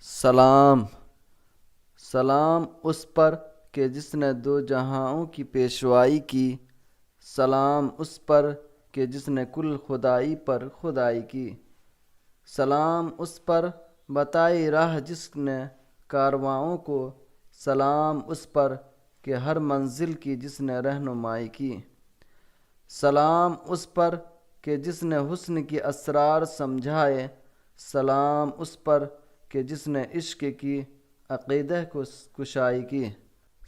سلام سلام اس پر کہ جس نے دو جہانوں کی پیشوائی کی، سلام اس پر کہ جس نے کل خدائی پر خدائی کی، سلام اس پر بتائی راہ جس نے کارواں کو، سلام اس پر کہ ہر منزل کی جس نے رہنمائی کی، سلام اس پر کہ جس نے حسن کی اسرار سمجھائے، سلام اس پر کہ جس نے عشق کی عقیدہ کو کشائی کی،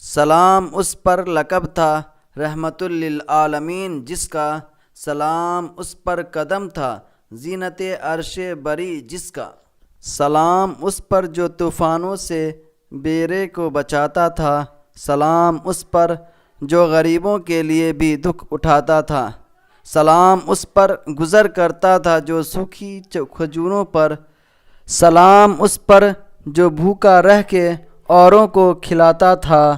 سلام اس پر لقب تھا رحمت للعالمین جس کا، سلام اس پر قدم تھا زینت عرش بری جس کا، سلام اس پر جو طوفانوں سے بیڑے کو بچاتا تھا، سلام اس پر جو غریبوں کے لیے بھی دکھ اٹھاتا تھا، سلام اس پر گزر کرتا تھا جو سوکھی کھجوروں پر، سلام اس پر جو بھوکا رہ کے اوروں کو کھلاتا تھا،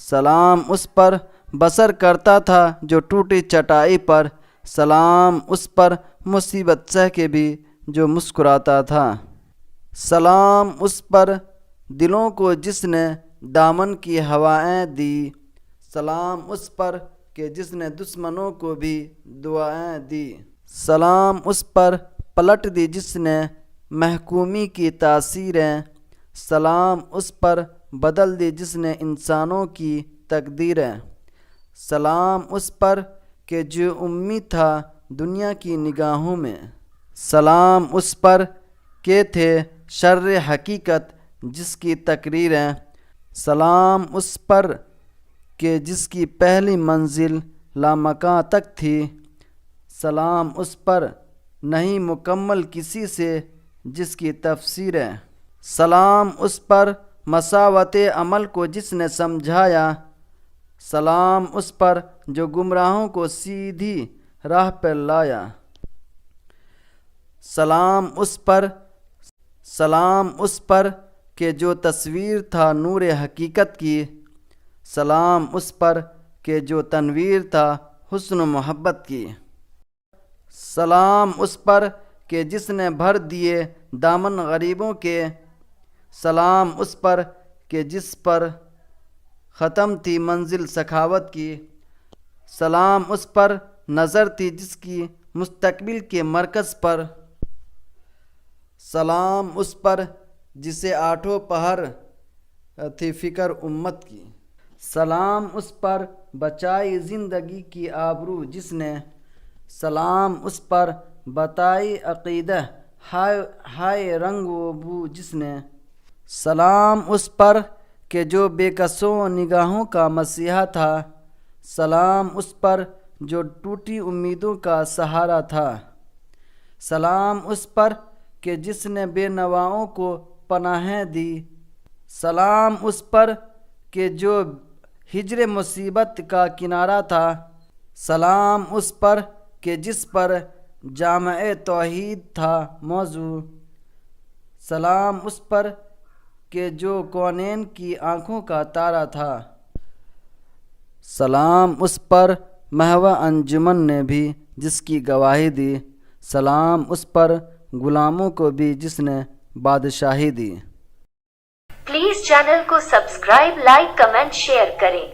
سلام اس پر بسر کرتا تھا جو ٹوٹی چٹائی پر، سلام اس پر مصیبت سہ کے بھی جو مسکراتا تھا، سلام اس پر دلوں کو جس نے دامن کی ہوائیں دی، سلام اس پر کہ جس نے دشمنوں کو بھی دعائیں دی، سلام اس پر پلٹ دی جس نے محکومی کی تاثیریں، سلام اس پر بدل دی جس نے انسانوں کی تقدیریں، سلام اس پر کہ جو امی تھا دنیا کی نگاہوں میں، سلام اس پر کہ تھے شر حقیقت جس کی تقریریں، سلام اس پر کہ جس کی پہلی منزل لامکاں تک تھی، سلام اس پر نہیں مکمل کسی سے جس کی تفسیریں، سلام اس پر مساوات عمل کو جس نے سمجھایا، سلام اس پر جو گمراہوں کو سیدھی راہ پر لایا، سلام اس پر کہ جو تصویر تھا نور حقیقت کی، سلام اس پر کہ جو تنویر تھا حسن و محبت کی، سلام اس پر کہ جس نے بھر دیے دامن غریبوں کے، سلام اس پر کہ جس پر ختم تھی منزل سخاوت کی، سلام اس پر نظر تھی جس کی مستقبل کے مرکز پر، سلام اس پر جسے آٹھوں پہر تھی فکر امت کی، سلام اس پر بچائی زندگی کی آبرو جس نے، سلام اس پر بتائی عقیدہ ہائے رنگ و بو جس نے، سلام اس پر کہ جو بے کسوں نگاہوں کا مسیحا تھا، سلام اس پر جو ٹوٹی امیدوں کا سہارا تھا، سلام اس پر کہ جس نے بے نواؤں کو پناہیں دی، سلام اس پر کہ جو ہجر مصیبت کا کنارہ تھا، سلام اس پر کہ جس پر جامع توحید تھا موضوع، سلام اس پر کہ جو کونین کی آنکھوں کا تارا تھا، سلام اس پر محو انجمن نے بھی جس کی گواہی دی، سلام اس پر غلاموں کو بھی جس نے بادشاہی دی۔ پلیز چینل کو سبسکرائب، لائک، کمنٹ، شیئر کریں۔